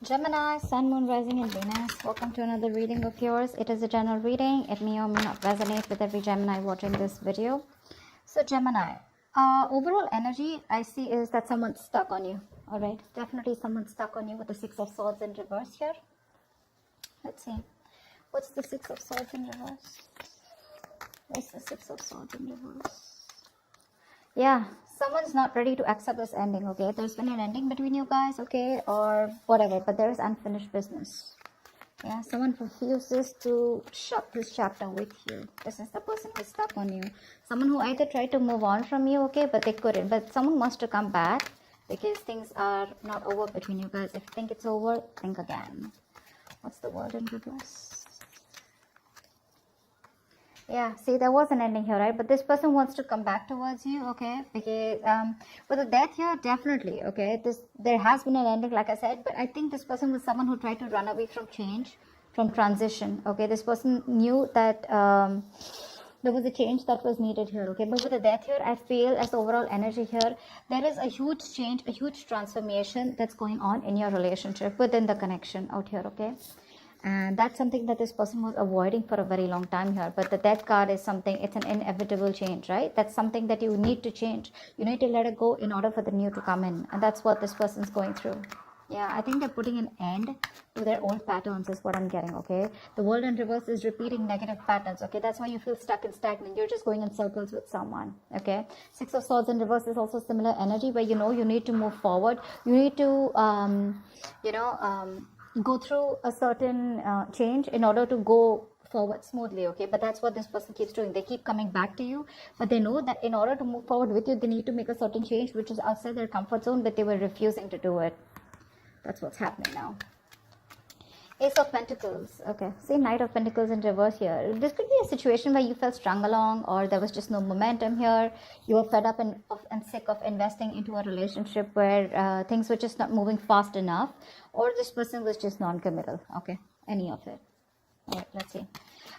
Gemini, Sun, Moon, Rising, and Venus. Welcome to another reading of yours. It is a general reading. It may or may not resonate with every Gemini watching this video. So Gemini, overall energy I see is that someone's stuck on you. All right, definitely someone's stuck on you with the Six of Swords in reverse here. Let's see. What's the Six of Swords in reverse? What's the Six of Swords in reverse? Yeah, someone's not ready to accept this ending, okay? There's been an ending between you guys, okay? Or whatever, but there is unfinished business. Yeah, someone refuses to shut this chapter with you. This is the person who's stuck on you. Someone who either tried to move on from you, okay, but they couldn't. But someone wants to come back because things are not over between you guys. If you think it's over, think again. What's the word in reverse? Yeah, see, there was an ending here, right? But this person wants to come back towards you, okay? Because with the death here, definitely, okay? There has been an ending, like I said, but I think this person was someone who tried to run away from change, from transition, okay? This person knew that there was a change that was needed here, okay? But with the death here, I feel as overall energy here, there is a huge change, a huge transformation that's going on in your relationship within the connection out here, okay? And that's something that this person was avoiding for a very long time here. But the death card is something, it's an inevitable change, right? That's something that you need to change. You need to let it go in order for the new to come in. And that's what this person's going through. Yeah, I think they're putting an end to their old patterns is what I'm getting, okay? The world in reverse is repeating negative patterns, okay? That's why you feel stuck and stagnant. You're just going in circles with someone, okay? Six of Swords in reverse is also similar energy where, you know, you need to move forward. You need to, go through a certain change in order to go forward smoothly, okay? But that's what this person keeps doing. They keep coming back to you, but they know that in order to move forward with you, they need to make a certain change which is outside their comfort zone, but they were refusing to do it. That's what's happening now. Ace of Pentacles. Okay, see, Knight of Pentacles in reverse here. This could be a situation where you felt strung along, or there was just no momentum here. You were fed up and sick of investing into a relationship where things were just not moving fast enough, or this person was just non-committal. Okay, any of it. All right, let's see.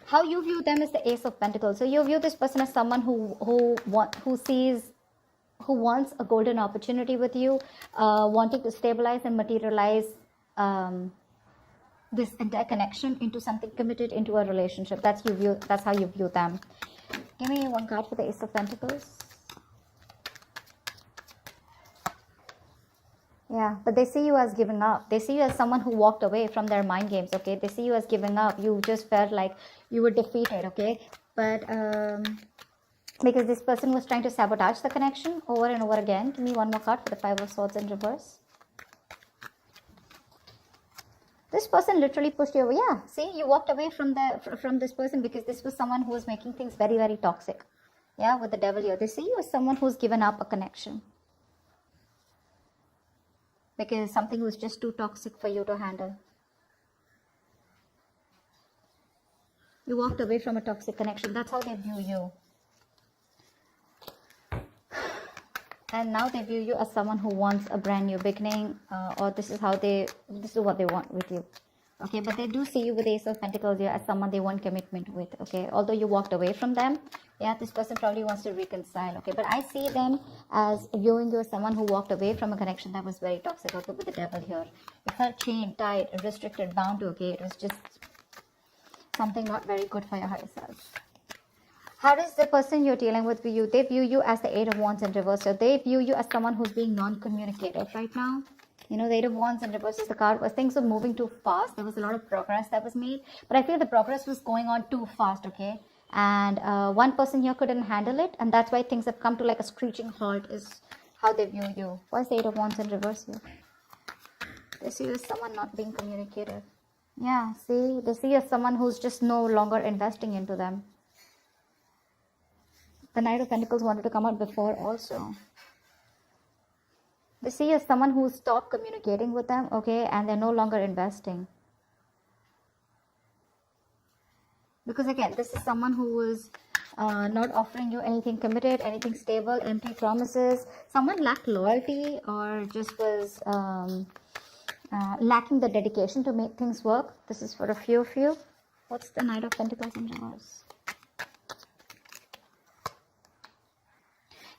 How you view them is the Ace of Pentacles. So you view this person as someone who wants a golden opportunity with you, wanting to stabilize and materialize this entire connection into something committed, into a relationship. That's how you view them. Give me one card for the Ace of Pentacles. Yeah, but they see you as giving up. They see you as someone who walked away from their mind games, okay? They see you as giving up. You just felt like you were defeated, okay? But because this person was trying to sabotage the connection over and over again. Give me one more card for the Five of Swords in reverse. This person literally pushed you away. Yeah, see, you walked away from this person because this was someone who was making things very, very toxic. Yeah, with the Devil here. They see you as someone who's given up a connection because something was just too toxic for you to handle. You walked away from a toxic connection. That's how they view you. And now they view you as someone who wants a brand new beginning, or this is what they want with you. Okay, but they do see you with Ace of Pentacles here as someone they want commitment with, okay? Although you walked away from them, yeah, this person probably wants to reconcile, okay? But I see them as viewing you as someone who walked away from a connection that was very toxic, okay, with the Devil here. You felt chained, tied, restricted, bound to, okay? It was just something not very good for your higher self. How does the person you're dealing with view you? They view you as the Eight of Wands in reverse. So they view you as someone who's being non-communicative right now. You know, the Eight of Wands in reverse is the card where things were moving too fast. There was a lot of progress that was made. But I feel the progress was going on too fast, okay? And one person here couldn't handle it. And that's why things have come to like a screeching halt is how they view you. Why is the Eight of Wands in reverse here? They see you as someone not being communicative. Yeah, see? They see you as someone who's just no longer investing into them. The Knight of Pentacles wanted to come out before also. They see you as someone who stopped communicating with them, okay, and they're no longer investing. Because again, this is someone who was not offering you anything committed, anything stable, empty promises. Someone lacked loyalty or just was lacking the dedication to make things work. This is for a few of you. What's the Knight of Pentacles in reverse?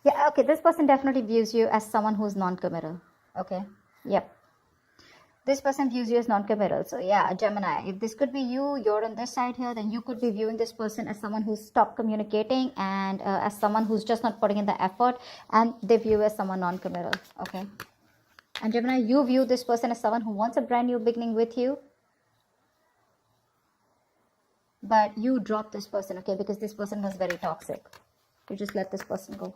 Yeah, okay, this person definitely views you as someone who's non-committal. Okay, yep. This person views you as non-committal. So yeah, Gemini, if this could be you, you're on this side here, then you could be viewing this person as someone who's stopped communicating and as someone who's just not putting in the effort, and they view you as someone non-committal. Okay. And Gemini, you view this person as someone who wants a brand new beginning with you, but you drop this person, okay, because this person was very toxic. You just let this person go.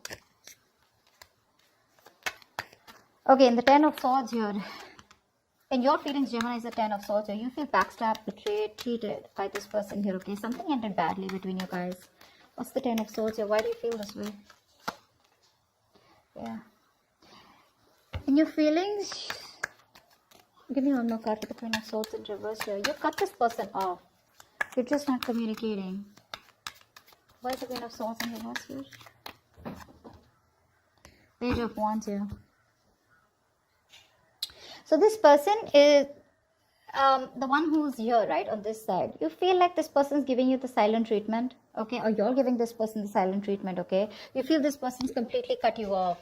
Okay, in the 10 of Swords here, in your feelings, Gemini is the 10 of Swords here. You feel backstabbed, betrayed, cheated by this person here, okay? Something ended badly between you guys. What's the 10 of Swords here? Why do you feel this way? Yeah. In your feelings, give me one more card for the Queen of Swords in reverse here. You cut this person off. You're just not communicating. Why is the Queen of Swords in reverse here? Page of Wands here. So this person is the one who's here, right, on this side. You feel like this person's giving you the silent treatment, okay, or you're giving this person the silent treatment, okay. You feel this person's completely cut you off.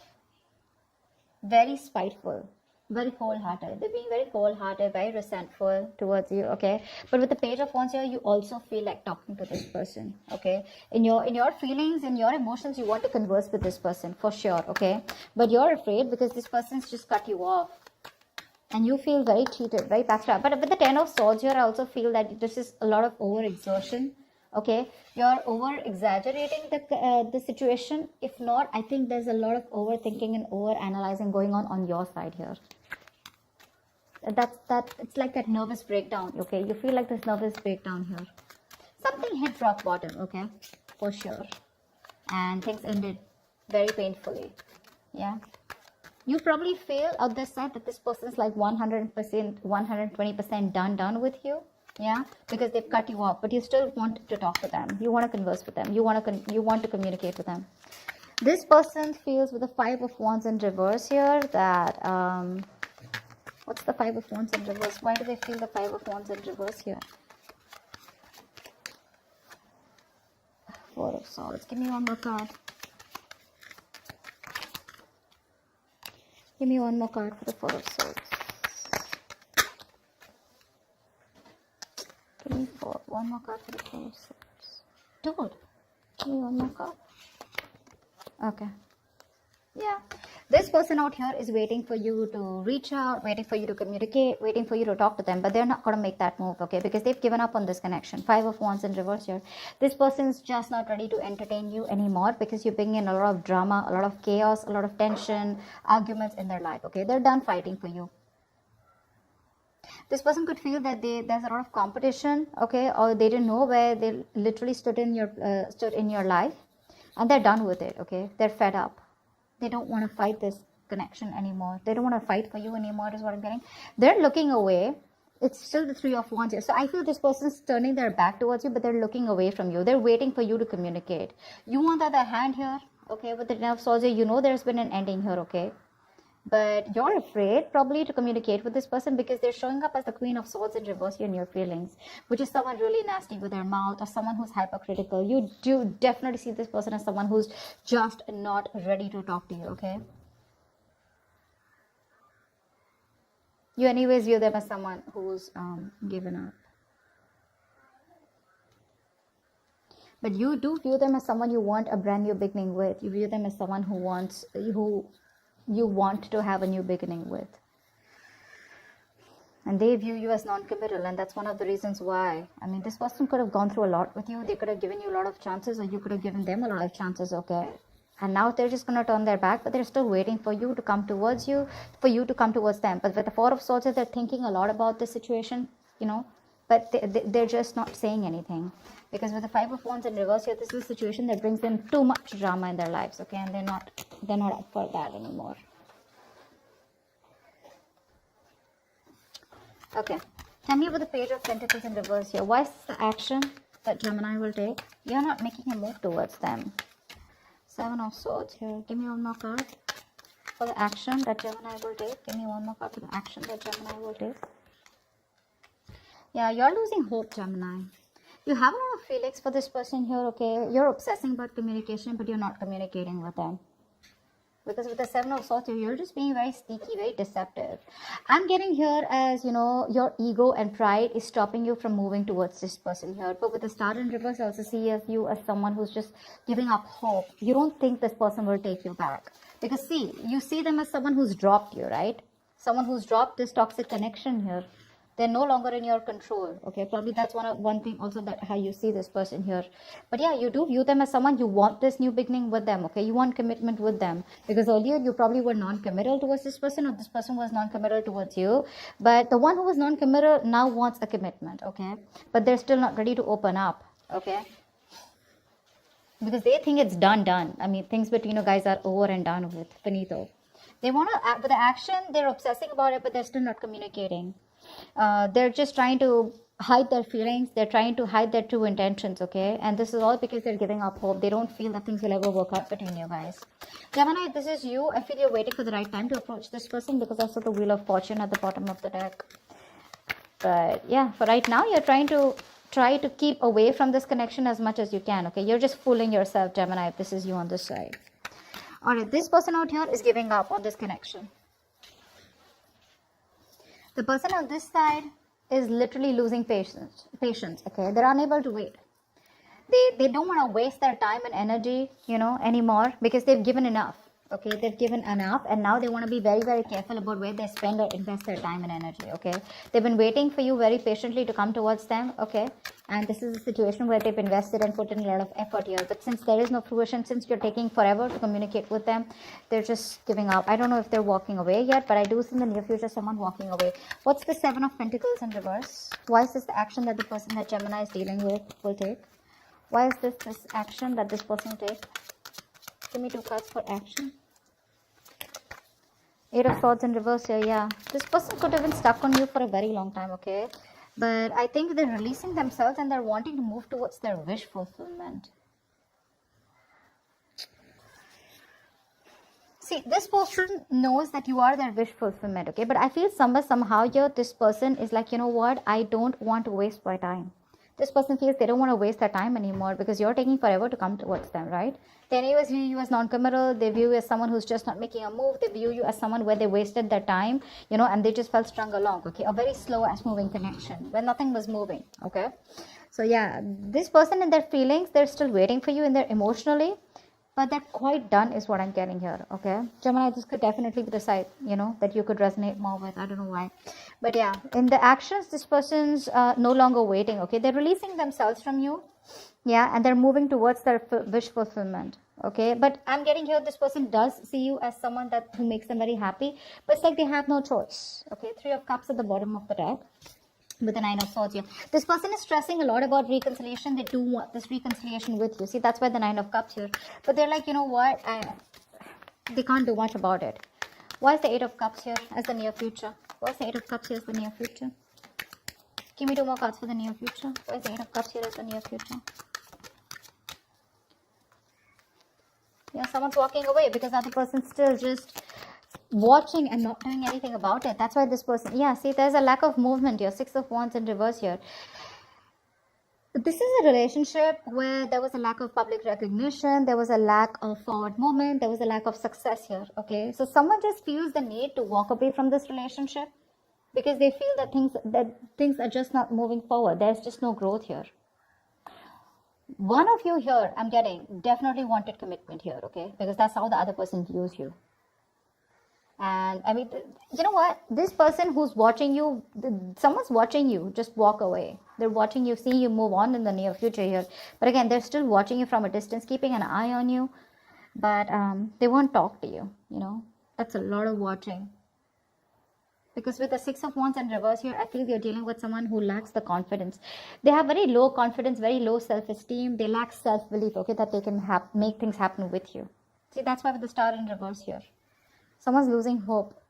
Very spiteful, very cold-hearted. They're being very cold-hearted, very resentful towards you, okay. But with the Page of Wands here, you also feel like talking to this person, okay. In your feelings, in your emotions, you want to converse with this person for sure, okay. But you're afraid because this person's just cut you off. And you feel very cheated, very backstabbed. But with the 10 of Swords here, I also feel that this is a lot of over-exertion. Okay, you're over-exaggerating the situation. If not, I think there's a lot of overthinking and over-analyzing going on your side here. It's like that nervous breakdown. Okay, you feel like this nervous breakdown here. Something hit rock bottom. Okay, for sure, and things ended very painfully. Yeah. You probably feel on this side that this person's like 100%, 120% done with you. Yeah, because they've cut you off, but you still want to talk to them. You want to converse with them. You want to communicate with them. This person feels with the 5 of Wands in reverse here that what's the 5 of Wands in reverse? Why do they feel the 5 of Wands in reverse here? 4 of Swords. Give me one more card. Give me one more card for the 4 of Swords. Give me one more card for the 4 of Swords. Dude, give me one more card. Okay. Yeah. This person out here is waiting for you to reach out, waiting for you to communicate, waiting for you to talk to them, but they're not going to make that move, okay, because they've given up on this connection. 5 of Wands in reverse here. This person is just not ready to entertain you anymore because you bring in a lot of drama, a lot of chaos, a lot of tension, arguments in their life, okay. They're done fighting for you. This person could feel that there's a lot of competition, okay, or they didn't know where they literally stood in your life, and they're done with it, okay. They're fed up. They don't want to fight this connection anymore. They don't want to fight for you anymore is what I'm getting. They're looking away. It's still the 3 of Wands here. So I feel this person's turning their back towards you, but they're looking away from you. They're waiting for you to communicate. You, on the other hand here, okay, with the 10 of Swords here, you know there's been an ending here, okay. But you're afraid probably to communicate with this person because they're showing up as the Queen of Swords in reverse here in your feelings, which is someone really nasty with their mouth or someone who's hypercritical. You do definitely see this person as someone who's just not ready to talk to you, okay? You anyways view them as someone who's given up. But you do view them as someone you want a brand new beginning with. You view them as someone who you want to have a new beginning with. And they view you as non-committal, and that's one of the reasons why. I mean, this person could have gone through a lot with you. They could have given you a lot of chances, or you could have given them a lot of chances, okay? And now they're just going to turn their back, but they're still waiting for you to come towards you, for you to come towards them. But with the 4 of Swords, they're thinking a lot about this situation, you know, but they're just not saying anything. Because with the 5 of Wands in reverse here, this is a situation that brings them too much drama in their lives, okay? And they're not up for that anymore. Okay. Tell me about the Page of Pentacles in reverse here. Why is this the action that Gemini will take? You're not making a move towards them. 7 of Swords here. Give me one more card for the action that Gemini will take. Give me one more card for the action that Gemini will take. Yeah, you're losing hope, Gemini. You have a lot of feelings for this person here, okay? You're obsessing about communication, but you're not communicating with them. Because with the Seven of Swords, you're just being very sneaky, very deceptive. I'm getting here as, your ego and pride is stopping you from moving towards this person here. But with the Star in reverse, I also see you as someone who's just giving up hope. You don't think this person will take you back. Because see, you see them as someone who's dropped you, right? Someone who's dropped this toxic connection here. They're no longer in your control. Okay, probably that's one thing also, that how you see this person here. But yeah, you do view them as someone, you want this new beginning with them. Okay, you want commitment with them, because earlier you probably were non-committal towards this person, or this person was non-committal towards you. But the one who was non-committal now wants a commitment. Okay, but they're still not ready to open up. Okay, because they think it's done. I mean, things between you guys are over and done with, finito. They want to act with the action, they're obsessing about it, but they're still not communicating. They're just trying to hide their feelings. They're trying to hide their true intentions. Okay, and this is all because they're giving up hope. They don't feel that things will ever work out between you guys. Gemini, this is you. I feel you're waiting for the right time to approach this person, because I saw the Wheel of Fortune at the bottom of the deck. But yeah, for right now, you're trying to keep away from this connection as much as you can. Okay, you're just fooling yourself, Gemini, if this is you on this side. All right, this person out here is giving up on this connection. The person on this side is literally losing patience. Okay, they're unable to wait. They don't want to waste their time and energy, anymore, because they've given enough. Okay, they've given enough, and now they want to be very, very careful about where they spend or invest their time and energy. Okay, they've been waiting for you very patiently to come towards them. Okay, and this is a situation where they've invested and put in a lot of effort here, but since there is no fruition, since you're taking forever to communicate with them, they're just giving up. I don't know if they're walking away yet, but I do see in the near future someone walking away. What's the Seven of Pentacles in reverse? Why is this the action that the person that Gemini is dealing with will take? Why is this action that this person will take? Give me 2 cards for action. 8 of Swords in reverse here. Yeah, this person could have been stuck on you for a very long time. Okay, but I think they're releasing themselves and they're wanting to move towards their wish fulfillment. See, this person knows that you are their wish fulfillment. Okay, but I feel somehow here this person is like, you know what, I don't want to waste my time. This person feels they don't want to waste their time anymore, because you're taking forever to come towards them, right? They anyways view you as non-committal. They view you as someone who's just not making a move. They view you as someone where they wasted their time, and they just felt strung along. Okay, a very slow as moving connection where nothing was moving. Okay, so yeah, this person and their feelings, they're still waiting for you in there emotionally, but they're quite done is what I'm getting here. Okay, Gemini, this could definitely be the side, that you could resonate more with. I don't know why. But yeah, in the actions, this person's no longer waiting. Okay, they're releasing themselves from you. Yeah, and they're moving towards their wish fulfillment. Okay, but I'm getting here this person does see you as someone who makes them very happy, but it's like they have no choice. Okay, 3 of Cups at the bottom of the deck with the 9 of Swords here. This person is stressing a lot about reconciliation. They do want this reconciliation with you. See, that's why the 9 of Cups here. But they're like, you know what, they can't do much about it. Why is the 8 of Cups here as the near future? Why is the 8 of Cups here as the near future? Give me 2 more cards for the near future. Why is the 8 of Cups here as the near future? Yeah, someone's walking away because the other person's still just watching and not doing anything about it. That's why this person, yeah, see, there's a lack of movement here. 6 of Wands in reverse here. This is a relationship where there was a lack of public recognition. There was a lack of forward movement. There was a lack of success here. Okay, so someone just feels the need to walk away from this relationship because they feel that things are just not moving forward. There's just no growth here. One of you here, I'm getting, definitely wanted commitment here, okay? Because that's how the other person views you. And I mean, you know what? This person who's watching you, someone's watching you, just walk away. They're watching you, see you move on in the near future here. But again, they're still watching you from a distance, keeping an eye on you. But they won't talk to you, That's a lot of watching. Because with the 6 of Wands in reverse here, I feel you're dealing with someone who lacks the confidence. They have very low confidence, very low self-esteem. They lack self-belief, okay, that they can make things happen with you. See, that's why with the Star in reverse here. Someone's losing hope.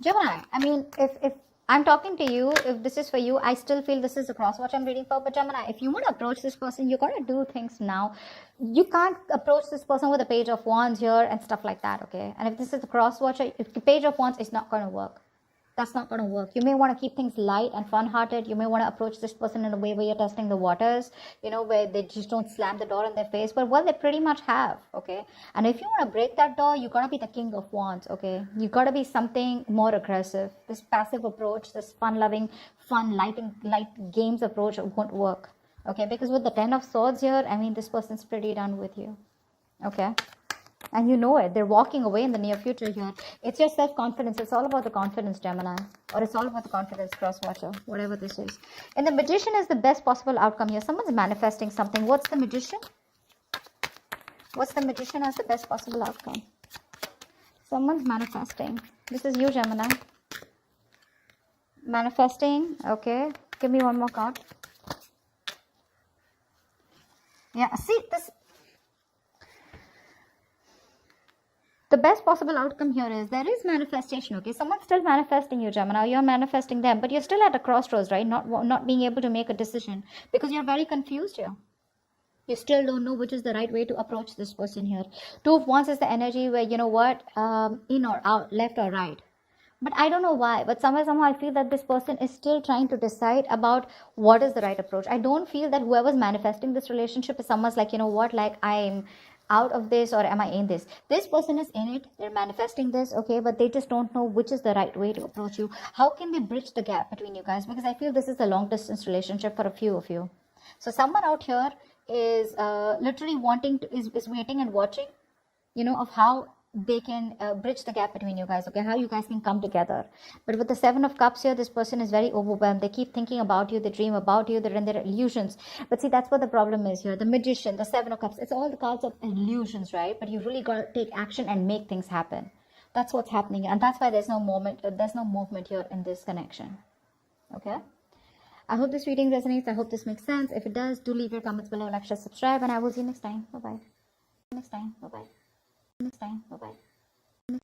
Gemini, I mean, if I'm talking to you, if this is for you, I still feel this is the crosswatch I'm reading for. But Gemini, if you want to approach this person, you got to do things now. You can't approach this person with a Page of Wands here and stuff like that, okay? And if this is the crosswatch, if the Page of Wands is not going to work. That's not going to work. You may want to keep things light and fun-hearted. You may want to approach this person in a way where you're testing the waters, where they just don't slam the door in their face. But, well, they pretty much have, okay? And if you want to break that door, you got to be the king of wands, okay? You got to be something more aggressive. This passive approach, this fun-loving, light games approach won't work, okay? Because with the 10 of swords here, I mean, this person's pretty done with you, okay? And you know it. They're walking away in the near future here. It's your self-confidence. It's all about the confidence, Gemini. Or it's all about the confidence, cross-watcher. Whatever this is. And the Magician is the best possible outcome here. Someone's manifesting something. What's the Magician? What's the Magician as the best possible outcome? Someone's manifesting. This is you, Gemini. Manifesting. Okay. Give me one more card. Yeah. See, this... The best possible outcome here is there is manifestation, okay? Someone's still manifesting you, Gemini. You're manifesting them, but you're still at a crossroads, right? Not being able to make a decision because you're very confused here. You still don't know which is the right way to approach this person here. Two of Wands is the energy where, in or out, left or right. But I don't know why, but somehow I feel that this person is still trying to decide about what is the right approach. I don't feel that whoever's manifesting this relationship is someone's like, I'm out of this or am I in this? This person is in it. They're manifesting this, okay, but they just don't know which is the right way to approach you. How can they bridge the gap between you guys? Because I feel this is a long distance relationship for a few of you. So someone out here is literally is waiting and watching, of how they can bridge the gap between you guys, okay, how you guys can come together. But with the 7 of Cups here, this person is very overwhelmed. They keep thinking about you, they dream about you, they're in their illusions. But see, that's what the problem is here. The Magician, the 7 of Cups, it's all the cards of illusions, right? But you really got to take action and make things happen. That's what's happening, and that's why there's no movement here in this connection, okay? I hope this reading resonates. I hope this makes sense. If it does, do leave your comments below, like, share, subscribe, and I will see you next time. Bye-bye. Next time. Bye-bye.